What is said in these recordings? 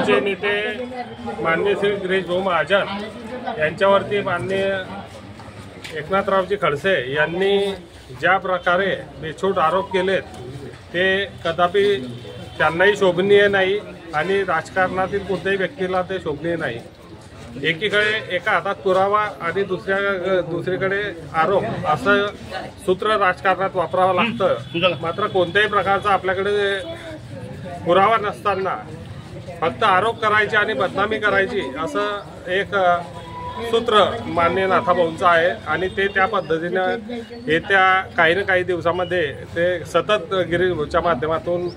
आमचे नेते माननीय श्री गिरीश भाऊ महाजन यांच्यावरती माननीय एकनाथरावजी खडसे यांनी ज्या प्रकारे बेछूट आरोप केलेत ते कदापि त्यांनाही शोभनीय नाही आणि राजकारणातील कोणत्याही व्यक्तीला ते शोभनीय नाही। एकीकडे एका हातात पुरावा आणि दुसरीकडे आरोप असं सूत्र राजकारणात वापरावं लागतं। मात्र कोणत्याही प्रकारचा आपल्याकडे पुरावा नसताना फक्त आरोप करायचे आणि बदनामी करायची असं एक सूत्र माननीय नाथाभाऊंचं आहे आणि ते त्या पद्धतीने येत्या काही ना काही दिवसामध्ये ते सतत गिरीश भाऊच्या माध्यमातून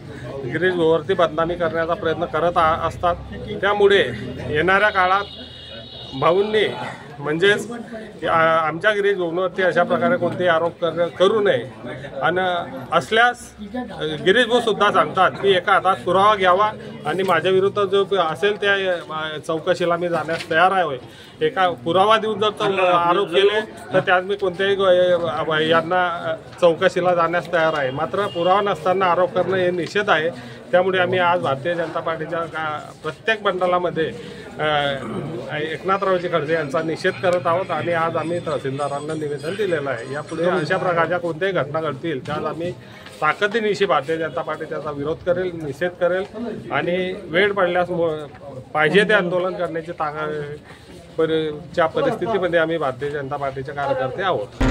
गिरीश भाऊवरती बदनामी करण्याचा प्रयत्न करत असतात। त्यामुळे येणाऱ्या काळात भाऊंनी म्हणजेच आमच्या गिरीश भाऊंवरती अशा प्रकारे कोणतेही आरोप करू नये आणि असल्यास गिरीश भाऊ सुद्धा सांगतात की एका हातात पुरावा घ्यावा आणि माझ्या विरुद्ध जो असेल त्या चौकशीला मी जाण्यास तयार आहे। एका पुरावा देऊन जर आरोप केले तर त्यात मी कोणत्याही यांना चौकशीला जाण्यास तयार आहे। मात्र पुरावा नसताना आरोप करणं हे निषेध आहे। त्यामुळे आम्ही आज भारतीय जनता पार्टीच्या प्रत्येक मंडळामध्ये एकनाथरावजी खडसे यांचा निषेध करत आहोत आणि आज आम्ही तहसीलदारांना निवेदन दिलेलं आहे। यापुढे अशा प्रकारच्या कोणत्याही घटना घडतील त्यात आम्ही ताकदीनिशी भारतीय जनता पार्टी त्याचा विरोध करेल, निषेध करेल आणि वेळ पडल्यास पाहिजे ते आंदोलन करण्याची च्या परिस्थितीमध्ये आम्ही भारतीय जनता पार्टीचे कार्यकर्ते आहोत।